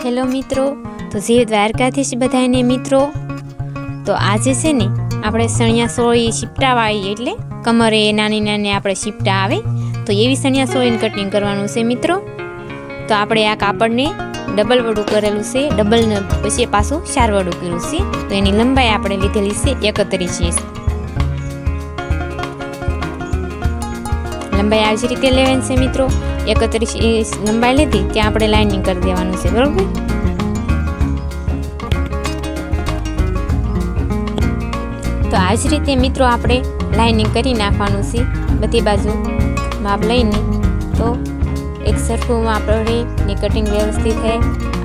Hello मित्रों, तो जय द्वारकाधीश बधाने मित्रों। तो आज से ने આપણે સણિયા સોળી શિપટાવાળી એટલે કમરે નાની નાની આપણે શિપટા આવે તો એવી સણિયા સોળીને કટિંગ કરવાનું છે મિત્રો। તો આપણે આ કાપડને ડબલ વડું કરેલું છે, ડબલ ને પછી પાછું 4 વડું કર્યું છે। તો એની લંબાઈ આપણે લીધેલી છે 31 ઇંચ। લંબાઈ આવી રીતે લેવાની છે મિત્રો। 31 ઇંચ લંબાઈ લીધી ત્યાં આપણે લાઇનિંગ કરી દેવાનું છે, બરોબર। तो आज रीते मित्रों आपणे लाइनिंग करी नाखवानुं छे बधी बाजू माप लईने। तो एक सरखुं आपणे ने कटिंग व्यवस्थित है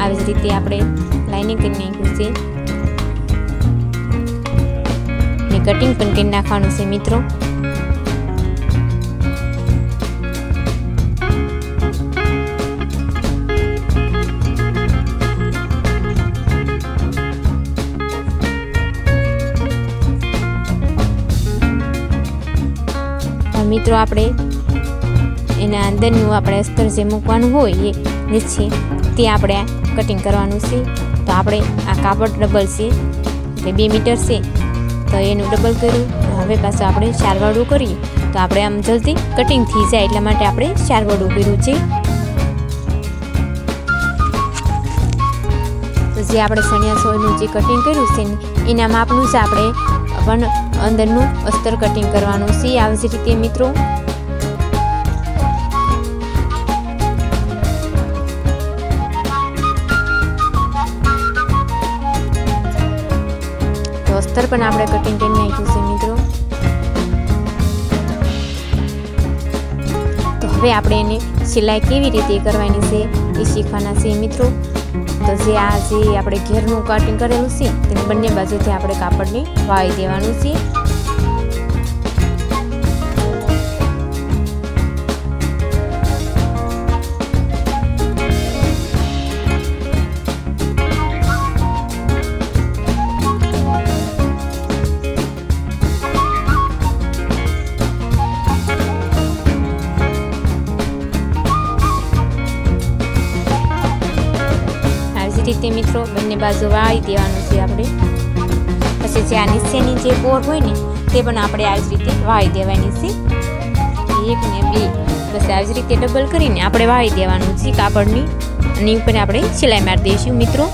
આવી જ રીતે આપણે લાઇનિંગ કરી નાખ્યું છે ને કટિંગ પણ કરી નાખવાનું છે મિત્રો। मित्रों आपणे एना अंदरनुं आपणे अस्तर जे मूकवानुं होय ए नीचे ते आपणे कटिंग करवानुं छे। तो आपणे आ कापड़ डबल छे એટલે 2 मीटर छे तो एनुं डबल कर्युं। हवे पाछुं आपणे 4 वाळुं करीए तो आपणे आम जल्दी कटिंग थी जाय એટલા માટે આપણે 4 वाळुं कर्युं छे। तो जे आपणे सणिया सोळीनुं जे कटिंग कर्युं छे एना मापनुं ज आपणे पण अंदरनुं अस्तर कटिंग करवानुं छे આવી જ રીતે મિત્રો। तो अस्तर पण आपणे कटिंग કરી નાખ્યું છે મિત્રો। तो હવે આપણે એને સિલાઈ કેવી રીતે કરવાની છે એ શીખવાના છે મિત્રો। तो जे आ जे आपणे घेरनुं कटिंग करेलुं छे तेने बंने बाजुथी आपणे कापड़ने वाळी देवानुं छे। रीते मित्रों बंने बाजू वाळी देवानुं छे आपणे। पछी जे आ नीचेनी जे पोर होय ने ते पण आपणे आ ज रीते वाळी देवानी छे। 1 ने 2 बस आ ज रीते डबल करीने आपणे वाळी देवानुं छे कापड़नी अने उपर आपणे सिलाई मारी दईशुं मित्रों।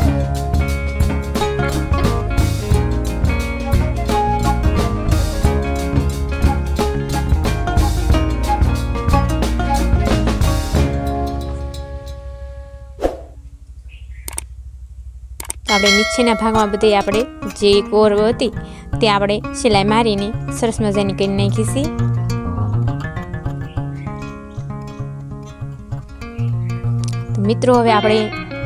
આપણે નીચેના ભાગમાં બધી આપણે જે કોર હતી તે આપણે સિલાઈ મારીને સરસ મજાની કરી નાખી છે। તો મિત્રો હવે આપણે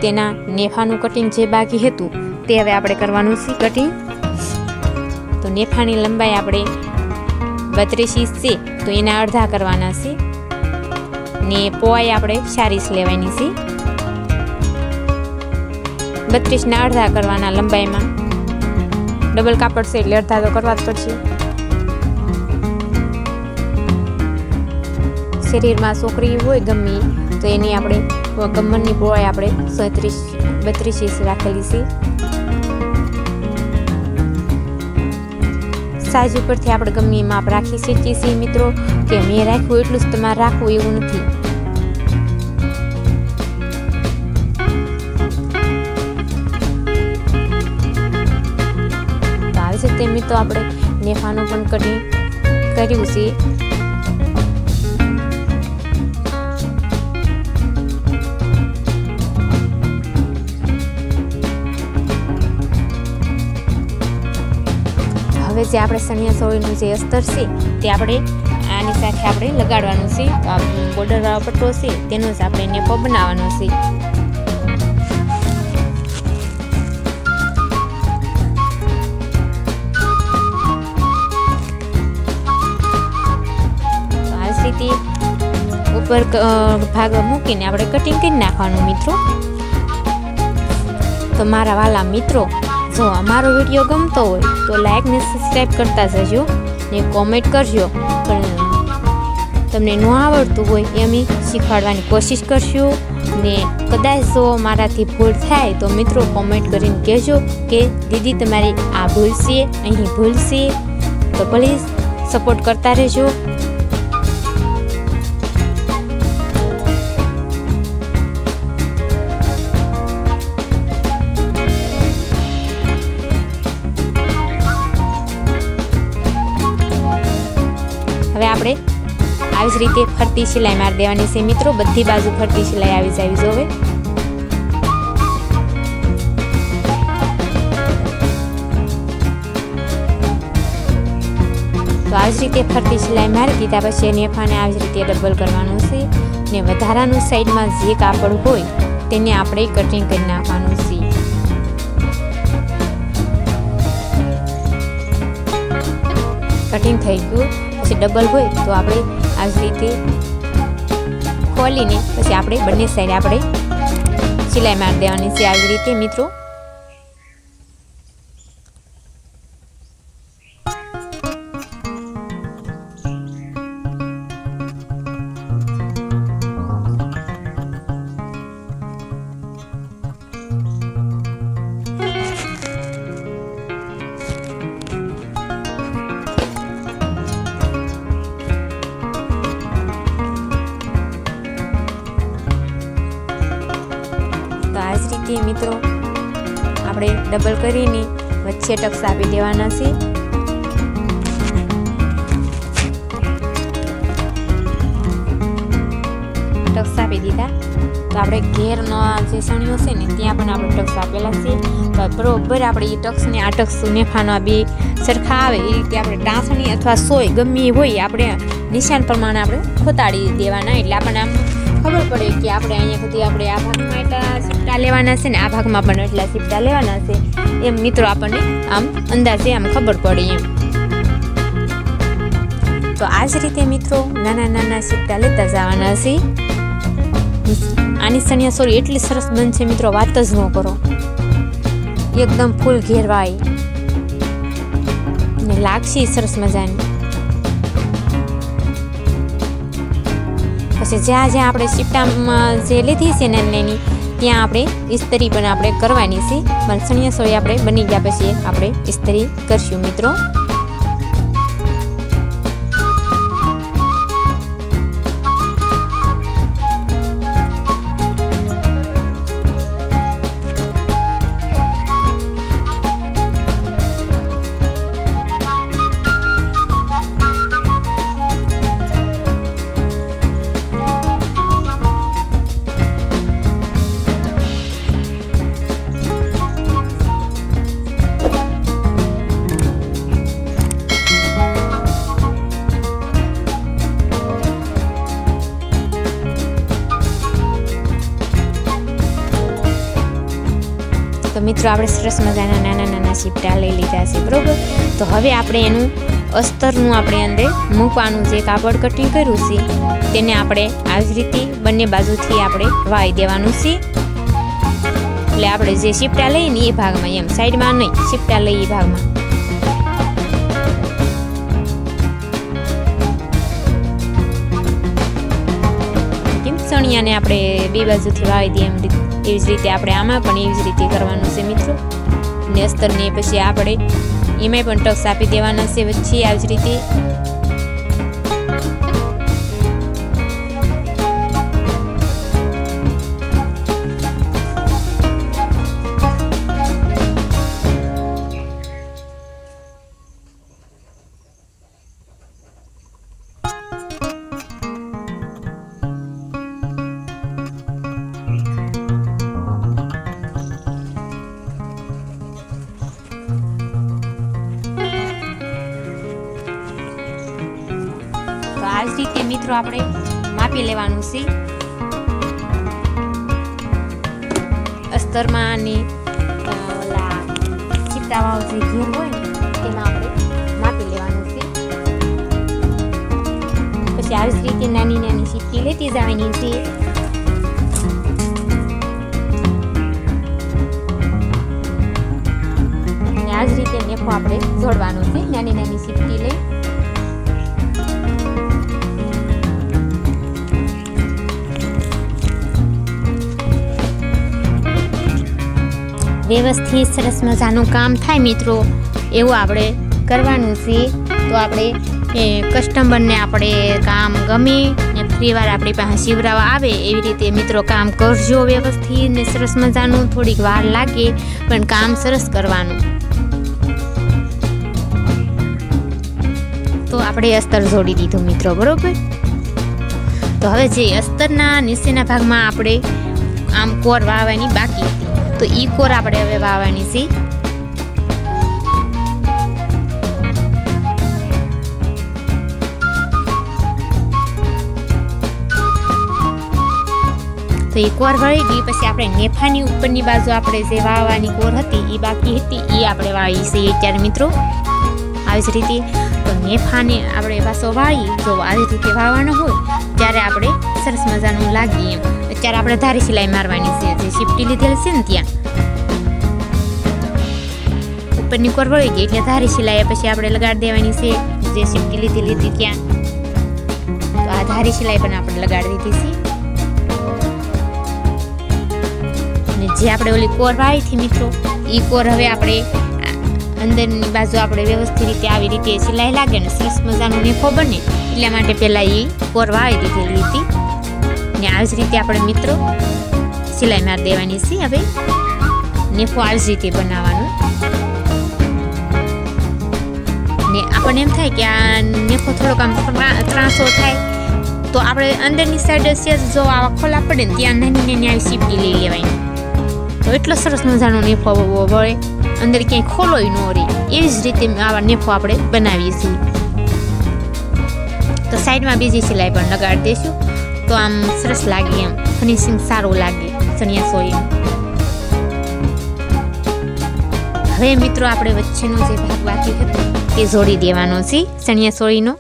તેના નેફાનું કટિંગ જે બાકી હતું તે હવે આપણે કરવાનું છે કટિંગ। તો નેફાની લંબાઈ આપણે 32 ઇંચ છે તો એના અડધા કરવાના છે ને પોવાઈ આપણે 4 ઇંચ લેવાની છે। 32 ના અડધા કરવાના લંબાઈમાં ડબલ કાપડ છે એટલે અડધા તો કરવા જ પડશે। શરીરમાં છોકરી હોય ગમે તો એની આપણે કમરની પહોળાઈ આપણે 32 ઇંચ રાખેલી છે। સાઈઝ ઉપરથી આપણે ગમે માપ રાખી શકીએ છીએ મિત્રો કે મેં રાખ્યું એટલું જ તમારે રાખવું એવું નથી। तो आपणे नेफानुं पण कटिंग कर्युं छे। हवे जे आपणे सणिया सोळीनुं जे अस्तर छे ते आपणे आनी साथे आपणे लगाडवानुं छे। बोर्डर वाळो पट्टो छे तेनो ज आपणे नेफो बनावવાનો छे। ऊपर भाग मूकीने आपणे कटिंग करी नाखवानुं मित्रों। तो मारा वाला मित्रों जो अमारो विडियो गमतो होय तो लाइक ने सब्सक्राइब करता जजो ने कॉमेंट करजो। पण तमने न आवड़तुं होय ए अमे शीखवाडवानी कोशिश करशुं। ને કદાચ જો મારાથી ભૂલ થાય તો મિત્રો કોમેન્ટ કરીને કહેજો કે દીદી તમારી આ ભૂલ છે, અહીં ભૂલ છે, તો પ્લીઝ સપોર્ટ કરતા રહેજો. હવે આપણે આવી જ રીતે ફરતી સિલાઈ મારી દેવાની છે મિત્રો. બધી બાજુ ફરતી સિલાઈ આવી જવી જોઈએ. તો આવી જ રીતે ફરતી સિલાઈ મારી દીધા પછી નેફાને આવી જ રીતે ડબલ કરવાનું છે ને વધારાનું સાઈડમાં જે કાપડ હોય તેને આપણે કટિંગ કરી નાખવાનું છે. કટિંગ થઈ ગયું પછી ડબલ હોય તો આપણે આવી રીતે ખોલીને પછી આપણે બંને સાઈડ આપણે સિલાઈ મારી દેવાની છે આવી રીતે મિત્રો. આ જ રીતે મિત્રો આપણે ડબલ કરીને વચ્ચે ટક્સ આપી દેવાના છે. ટક્સ આપી દીધા તો આપણે ઘેરનો જે સણિયો છે ને ત્યાં પણ આપણે ટક્સ આપેલા છે. બરોબર આપણે એ ટક્સને આ ટક્સ નેફાનો આ બે સરખા આવે એ રીતે આપણે ટાંસણી અથવા સોય ગમે હોય આપણે નિશાન પ્રમાણે આપણે ખોતાડી દેવાના. એટલે આપણને આમ ખબર પડે કે આપણે અહીંયા સુધી આપણે આ ભાગમાં એટલા સીપટા લેવાના છે ને આ ભાગમાં પણ એટલા સીપટા લેવાના છે એમ મિત્રો આપણને આમ અંદાજે આમ ખબર પડે એમ. તો આ જ રીતે મિત્રો નાના નાના સીપટા લેતા જવાના છે. આની સણિયા સોરી એટલી સરસ બનશે મિત્રો, વાત જ ન કરો. એકદમ ફૂલ ઘેરવાય ને લાગશે સરસ મજાની. પછી જ્યાં જ્યાં આપણે સીપટામાં જે લીધી છે નાની ત્યાં આપણે ઇસ્ત્રી પણ આપણે કરવાની છે. પણ સણિયા સોળી આપણે બની ગયા પછી આપણે ઇસ્ત્રી કરશું મિત્રો. તો મિત્રો આપણે સરસ મજાના નાના નાના સીપટા લઈ લીધા છે બરોબર. તો હવે આપણે એનું અસ્તરનું આપણે અંદર મૂકવાનું જે કાપડ કટિંગ કર્યું છે તેને આપણે આવી રીતે બંને બાજુથી આપણે વાળી દેવાનું છે. એટલે આપણે જે સીપટા લઈએ ને એ ભાગમાં એમ સાઈડમાં નહીં, સીપટા લઈએ એ ભાગમાં. કેમ સણિયાને આપણે બે બાજુથી વાળી દઈએ એમ એવી જ રીતે આપણે આમાં પણ એવી જ રીતે કરવાનું છે મિત્રો. ને અસ્તરને પછી આપણે એમાંય પણ ટક્સ આપી દેવાના છે વચ્ચે આવી જ રીતે. આ જ રીતે મિત્રો આપણે માપી લેવાનું છે. અસ્તરમાં અને ઓલા ચીપટાવાળો જે ઘેર હોય ને તેમાં આપણે માપી લેવાનું છે. પછી આવી જ રીતે નાની નાની ચીપટી લેતી જવાની છે. અને આ જ રીતે નેફો આપણે જોડવાનું છે નાની નાની ચીપટી લઈ. વ્યવસ્થિત સરસ મજાનું કામ થાય મિત્રો એવું આપણે કરવાનું છે. તો આપણે કસ્ટમરને આપણે કામ ગમે ને ફરીવાર આપણી પાસે શીવરાવા આવે એવી રીતે મિત્રો કામ કરજો વ્યવસ્થિત ને સરસ મજાનું. થોડીક વાર લાગે પણ કામ સરસ કરવાનું. તો આપણે અસ્તર જોડી દીધું મિત્રો, બરોબર. તો હવે જે અસ્તરના નીચેના ભાગમાં આપણે આમ કોર વાવવાની બાકી હતી, તો ઈ કોર આપણે હવે વાવવાની છે. તો એ કોર વળી ગઈ પછી આપણે નેફાની ઉપરની બાજુ આપણે જે વાવવાની કોર હતી એ બાકી હતી એ આપણે વાવી છે અત્યારે મિત્રો. આવી જ રીતે તો નેફાને આપણે પાછો વાળી જો આવી રીતે વાવવાનો હોય ત્યારે આપણે સરસ મજાનું લાગીએ એમ. અત્યારે આપણે ધારી સિલાઈ મારવાની છે, જે શિફ્ટી લીધેલ છે ને ત્યાં ઉપરની કોર વળી ગઈ એટલે ધારી સિલાઈ પછી આપણે લગાડી દેવાની છે, જે શિફ્ટી લીધેલી હતી ત્યાં. તો આ ધારી સિલાઈ પણ આપણે લગાડી દીધી છે. જે આપણે ઓલી કોર વાવી હતી મિત્રો એ કોર હવે આપણે અંદરની બાજુ આપણે વ્યવસ્થિત રીતે આવી રીતે સિલાઈ લાગે ને સરસ મજાનો નેફો બને એટલા માટે પહેલાં એ કોર વાવી દીધેલી હતી ને આવી જ રીતે આપણે મિત્રો સિલાઈ મારી દેવાની છે. હવે નેફો આવી જ રીતે બનાવવાનો ને આપણને એમ થાય કે આ નેફો થોડોક આમ ત્રાસો થાય તો આપણે અંદરની સાઈડ સેજ જો આવા ખોલા પડે ને ત્યાં નાની નાની આવી સીપી લઈ લેવાની. તો એટલો સરસ મજાનો નેફો વળે, અંદર ક્યાંય ખોલોય ન રહે એવી જ રીતે આવા નેફો આપણે બનાવીએ છીએ. તો સાઈડમાં બીજી સિલાઈ પણ લગાડી દઈશું તો આમ સરસ લાગે, એમ ફિનિશિંગ સારું લાગે ચણિયા ચોળીનું. હવે મિત્રો આપણે વચ્ચેનો જે ભાગ બાકી હતો તે જોડી દેવાનો છે ચણિયા ચોળીનો.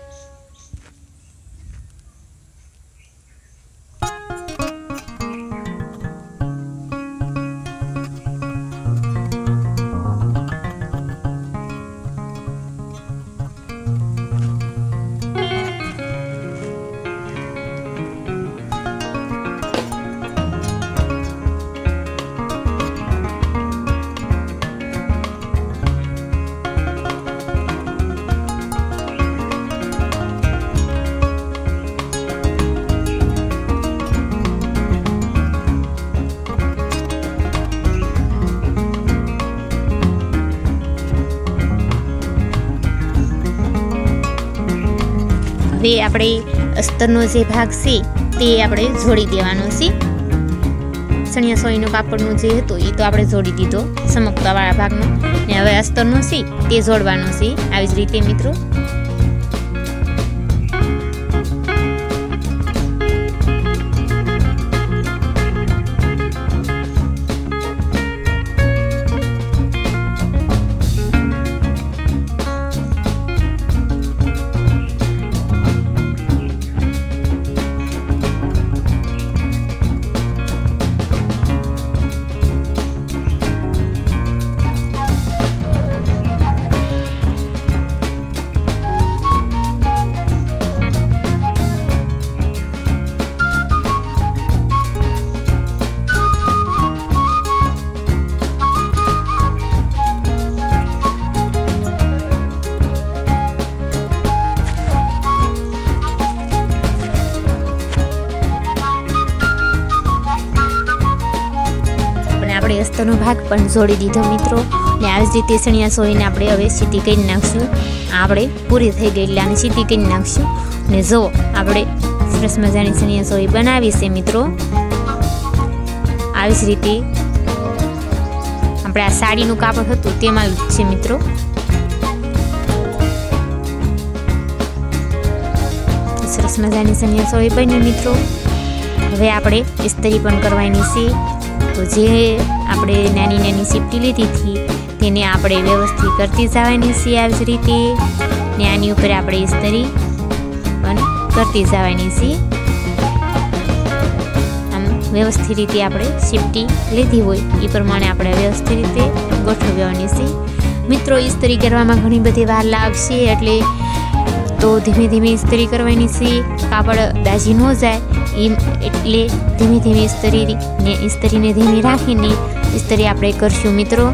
હવે આપણે અસ્તરનો જે ભાગ છે તે આપણે જોડી દેવાનો છે. ચણિયા ચોળીનું કાપડનું જે હતું એ તો આપણે જોડી દીધો સમકતાવાળા ભાગનો ને હવે અસ્તરનો છે તે જોડવાનો છે આવી જ રીતે મિત્રો. આપણે અસ્તરનો ભાગ પણ જોડી દીધો મિત્રો ને આવી જ રીતે ચણિયા ચોળીને આપણે હવે સીધી કરી નાખશું. આપણે પૂરી થઈ ગઈ એટલે આને સીધી કરી નાખશું ને જો આપણે સરસ મજાની ચણિયા ચોળી બનાવી છે મિત્રો. આવી જ રીતે આપણે આ સાડીનું કાપડ હતું તેમાં છે મિત્રો. સરસ મજાની ચણિયા ચોળી બની મિત્રો. હવે આપણે ઇસ્ત્રી પણ કરવાની છે. તો જે આપણે નાની નાની સીપટી લીધી હતી તેને આપણે વ્યવસ્થિત કરતી જવાની છે આવી જ રીતે ને આની ઉપર આપણે ઇસ્ત્રી પણ કરતી જવાની છે. આમ વ્યવસ્થિત રીતે આપણે સીપટી લીધી હોય એ પ્રમાણે આપણે વ્યવસ્થિત રીતે ગોઠવવાની છે મિત્રો. ઇસ્ત્રી કરવામાં ઘણી બધી વાર લાગશે એટલે તો ધીમે ધીમે ઇસ્ત્રી કરવાની છે. કાપડ દાઝી ન જાય એટલે ધીમે ધીમે ઇસ્ત્રીને ધીમે રાખીને ઇસ્ત્રી આપણે કરશું મિત્રો।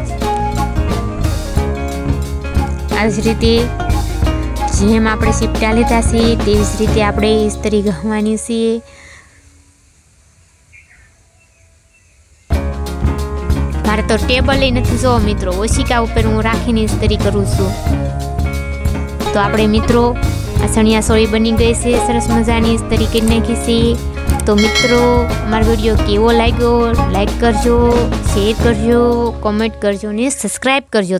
આ જ રીતે જેમ આપણે સીપટા લીધા છે તેવી જ રીતે આપણે ઇસ્ત્રી ઘસવાની છે। મારે તો ટેબલ નથી જો મિત્રો, ઓશિકા ઉપર હું રાખીને ઇસ્ત્રી કરું છું। તો આપણે મિત્રો આ ચણિયા ચોળી બની ગઈ છે, સરસ મજાની ઇસ્ત્રી કરી નાખી છે। તો મિત્રો અમારો વિડીયો કેવો લાગ્યો, લાઈક કરજો, શેર કરજો, કોમેન્ટ કરજો ને સબસ્ક્રાઈબ કરજો।